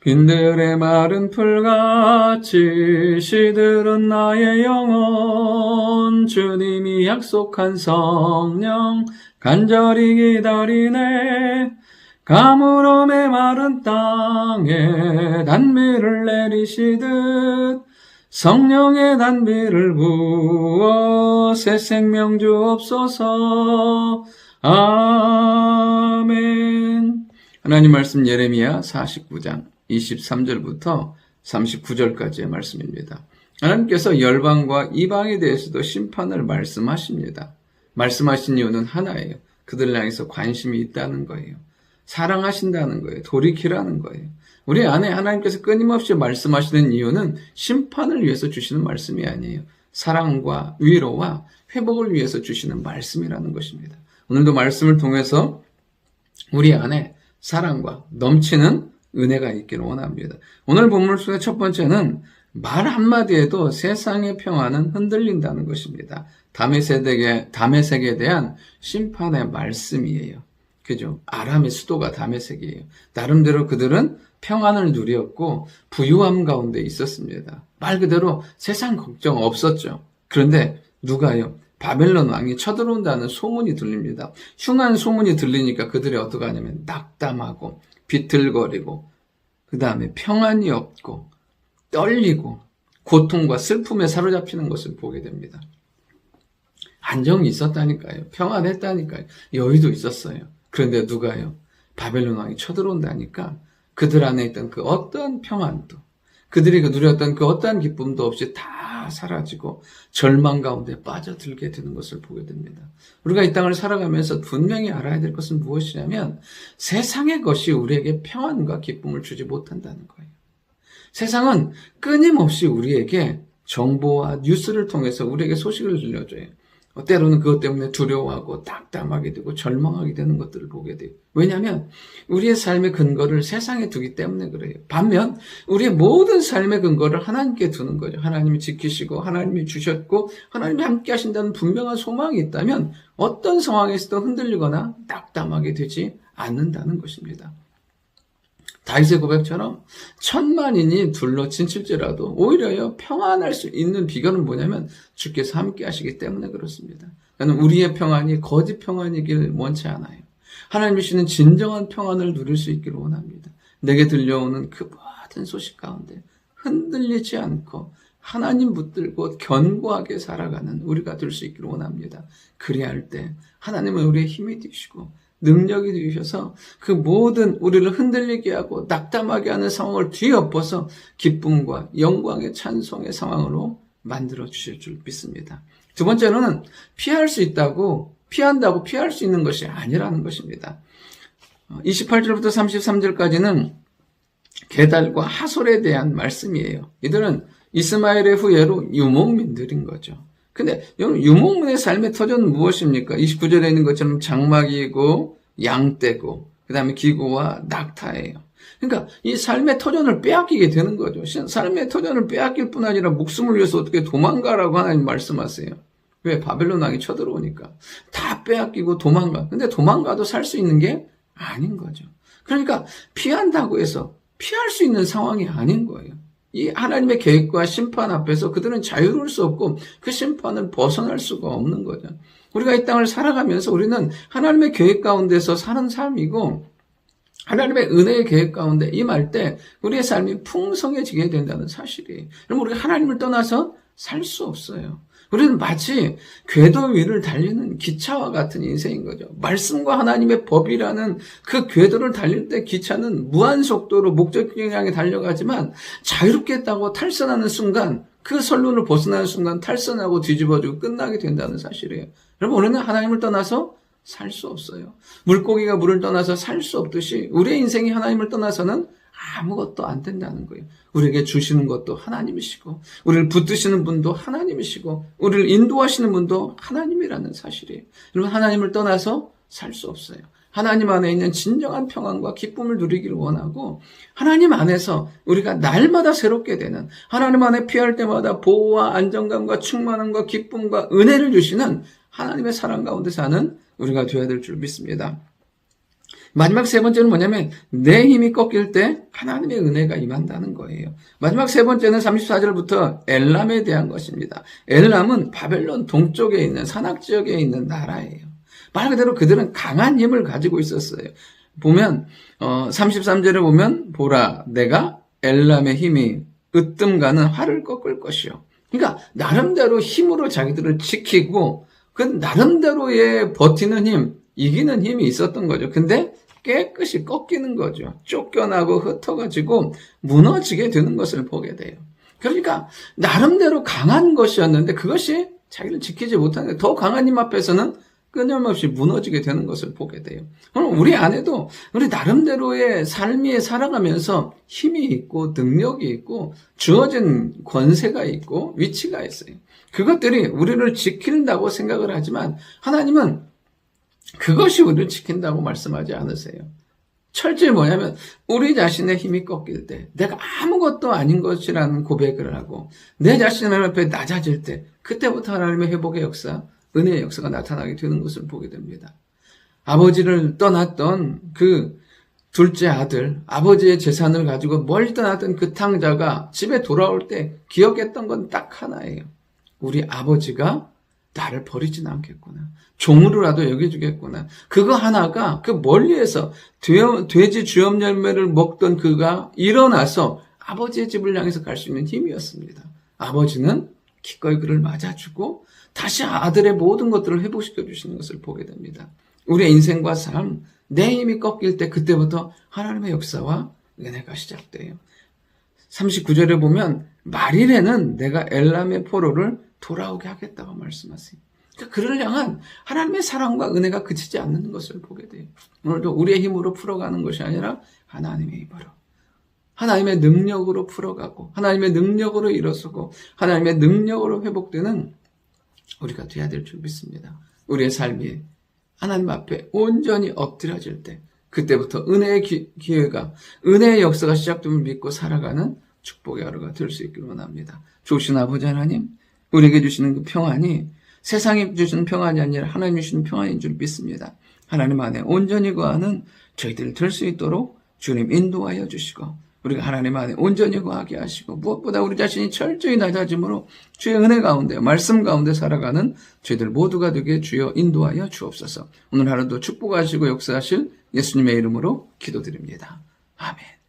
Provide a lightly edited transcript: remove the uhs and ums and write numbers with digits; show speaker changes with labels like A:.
A: 빈들의 마른 풀같이 시들은 나의 영혼, 주님이 약속한 성령 간절히 기다리네. 가물음의 마른 땅에 단비를 내리시듯 성령의 단비를 부어 새 생명 주옵소서. 아멘. 하나님 말씀 예레미야 49장 23절부터 39절까지의 말씀입니다. 하나님께서 열방과 이방에 대해서도 심판을 말씀하십니다. 말씀하신 이유는 하나예요. 그들을 향해서 관심이 있다는 거예요. 사랑하신다는 거예요. 돌이키라는 거예요. 우리 안에 하나님께서 끊임없이 말씀하시는 이유는 심판을 위해서 주시는 말씀이 아니에요. 사랑과 위로와 회복을 위해서 주시는 말씀이라는 것입니다. 오늘도 말씀을 통해서 우리 안에 사랑과 넘치는 은혜가 있기를 원합니다. 오늘 본문 속의 첫 번째는 말 한마디에도 세상의 평화는 흔들린다는 것입니다. 다메섹에 대한 심판의 말씀이에요. 그죠? 아람의 수도가 다메섹이에요. 나름대로 그들은 평안을 누렸고 부유함 가운데 있었습니다. 말 그대로 세상 걱정 없었죠. 그런데 누가요? 바벨론 왕이 쳐들어온다는 소문이 들립니다. 흉한 소문이 들리니까 그들이 어떻게 하냐면 낙담하고 비틀거리고 그 다음에 평안이 없고 떨리고 고통과 슬픔에 사로잡히는 것을 보게 됩니다. 안정이 있었다니까요. 평안했다니까요. 여유도 있었어요. 그런데 누가요? 바벨론 왕이 쳐들어온다니까 그들 안에 있던 그 어떤 평안도, 그들이 누렸던 그 어떠한 기쁨도 없이 다 사라지고 절망 가운데 빠져들게 되는 것을 보게 됩니다. 우리가 이 땅을 살아가면서 분명히 알아야 될 것은 무엇이냐면 세상의 것이 우리에게 평안과 기쁨을 주지 못한다는 거예요. 세상은 끊임없이 우리에게 정보와 뉴스를 통해서 우리에게 소식을 들려줘요. 때로는 그것 때문에 두려워하고 낙담하게 되고 절망하게 되는 것들을 보게 돼요. 왜냐하면 우리의 삶의 근거를 세상에 두기 때문에 그래요. 반면 우리의 모든 삶의 근거를 하나님께 두는 거죠. 하나님이 지키시고 하나님이 주셨고 하나님이 함께 하신다는 분명한 소망이 있다면 어떤 상황에서도 흔들리거나 낙담하게 되지 않는다는 것입니다. 다윗의 고백처럼 천만인이 둘러친칠지라도 오히려 평안할 수 있는 비결은 뭐냐면 주께서 함께 하시기 때문에 그렇습니다. 나는 우리의 평안이 거짓 평안이길 원치 않아요. 하나님이 주시는 진정한 평안을 누릴 수 있기를 원합니다. 내게 들려오는 그 모든 소식 가운데 흔들리지 않고 하나님 붙들고 견고하게 살아가는 우리가 될 수 있기를 원합니다. 그리할 때 하나님은 우리의 힘이 되시고 능력이 되셔서 그 모든 우리를 흔들리게 하고 낙담하게 하는 상황을 뒤엎어서 기쁨과 영광의 찬송의 상황으로 만들어 주실 줄 믿습니다. 두 번째로는 피한다고 피할 수 있는 것이 아니라는 것입니다. 28절부터 33절까지는 게달과 하솔에 대한 말씀이에요. 이들은 이스마엘의 후예로 유목민들인 거죠. 근데 여러분 유목민의 삶의 터전은 무엇입니까? 29절에 있는 것처럼 장막이고 양떼고 그 다음에 기구와 낙타예요. 그러니까 이 삶의 터전을 빼앗기게 되는 거죠. 삶의 터전을 빼앗길 뿐 아니라 목숨을 위해서 어떻게 도망가라고 하나님 말씀하세요. 왜? 바벨론 왕이 쳐들어오니까 다 빼앗기고 도망가. 근데 도망가도 살 수 있는 게 아닌 거죠. 그러니까 피한다고 해서 피할 수 있는 상황이 아닌 거예요. 이 하나님의 계획과 심판 앞에서 그들은 자유로울 수 없고 그 심판을 벗어날 수가 없는 거죠. 우리가 이 땅을 살아가면서 우리는 하나님의 계획 가운데서 사는 삶이고 하나님의 은혜의 계획 가운데 임할 때 우리의 삶이 풍성해지게 된다는 사실이에요. 여러분 우리가 하나님을 떠나서 살 수 없어요. 우리는 마치 궤도 위를 달리는 기차와 같은 인생인 거죠. 말씀과 하나님의 법이라는 그 궤도를 달릴 때 기차는 무한 속도로 목적지를 향해 달려가지만 자유롭게 타고 탈선하는 순간 그 선로를 벗어나는 순간 탈선하고 뒤집어지고 끝나게 된다는 사실이에요. 여러분 우리는 하나님을 떠나서 살 수 없어요. 물고기가 물을 떠나서 살 수 없듯이 우리의 인생이 하나님을 떠나서는 아무것도 안 된다는 거예요. 우리에게 주시는 것도 하나님이시고 우리를 붙드시는 분도 하나님이시고 우리를 인도하시는 분도 하나님이라는 사실이에요. 여러분 하나님을 떠나서 살 수 없어요. 하나님 안에 있는 진정한 평안과 기쁨을 누리기를 원하고 하나님 안에서 우리가 날마다 새롭게 되는 하나님 안에 피할 때마다 보호와 안정감과 충만함과 기쁨과 은혜를 주시는 하나님의 사랑 가운데 사는 우리가 되어야 될 줄 믿습니다. 마지막 세 번째는 뭐냐면 내 힘이 꺾일 때 하나님의 은혜가 임한다는 거예요. 마지막 세 번째는 34절부터 엘람에 대한 것입니다. 엘람은 바벨론 동쪽에 있는 산악지역에 있는 나라예요. 말 그대로 그들은 강한 힘을 가지고 있었어요. 보면 33절에 보면 보라 내가 엘람의 힘이 으뜸가는 활을 꺾을 것이요. 그러니까 나름대로 힘으로 자기들을 지키고 그 나름대로의 버티는 힘, 이기는 힘이 있었던 거죠. 근데 깨끗이 꺾이는 거죠. 쫓겨나고 흩어가지고 무너지게 되는 것을 보게 돼요. 그러니까 나름대로 강한 것이었는데 그것이 자기를 지키지 못하는 더 강한 힘 앞에서는 끊임없이 무너지게 되는 것을 보게 돼요. 그럼 우리 안에도 우리 나름대로의 삶이 살아가면서 힘이 있고 능력이 있고 주어진 권세가 있고 위치가 있어요. 그것들이 우리를 지킨다고 생각을 하지만 하나님은 그것이 우리를 지킨다고 말씀하지 않으세요. 철저히 뭐냐면 우리 자신의 힘이 꺾일 때 내가 아무것도 아닌 것이라는 고백을 하고 내 자신 앞에 낮아질 때 그때부터 하나님의 회복의 역사, 은혜의 역사가 나타나게 되는 것을 보게 됩니다. 아버지를 떠났던 그 둘째 아들, 아버지의 재산을 가지고 멀리 떠났던 그 탕자가 집에 돌아올 때 기억했던 건 딱 하나예요. 우리 아버지가 나를 버리진 않겠구나. 종으로라도 여겨주겠구나. 그거 하나가 그 멀리에서 돼지 주염 열매를 먹던 그가 일어나서 아버지의 집을 향해서 갈 수 있는 힘이었습니다. 아버지는 기꺼이 그를 맞아주고 다시 아들의 모든 것들을 회복시켜 주시는 것을 보게 됩니다. 우리의 인생과 삶, 내 힘이 꺾일 때 그때부터 하나님의 역사와 은혜가 시작돼요. 39절에 보면 말일에는 내가 엘람의 포로를 돌아오게 하겠다고 말씀하세요. 그러니까 그를 향한 하나님의 사랑과 은혜가 그치지 않는 것을 보게 돼요. 오늘도 우리의 힘으로 풀어가는 것이 아니라 하나님의 힘으로, 하나님의 능력으로 풀어가고 하나님의 능력으로 일어서고 하나님의 능력으로 회복되는 우리가 돼야 될 줄 믿습니다. 우리의 삶이 하나님 앞에 온전히 엎드려질 때 그때부터 은혜의 기회가, 은혜의 역사가 시작됨을 믿고 살아가는 축복의 하루가 될 수 있기를 원합니다. 좋으신 아버지 하나님, 우리에게 주시는 그 평안이 세상이 주시는 평안이 아니라 하나님 주시는 평안인 줄 믿습니다. 하나님 안에 온전히 거하는 저희들 될 수 있도록 주님 인도하여 주시고 우리가 하나님 안에 온전히 거하게 하시고 무엇보다 우리 자신이 철저히 낮아짐으로 주의 은혜 가운데 말씀 가운데 살아가는 저희들 모두가 되게 주여 인도하여 주옵소서. 오늘 하루도 축복하시고 역사하실 예수님의 이름으로 기도드립니다. 아멘.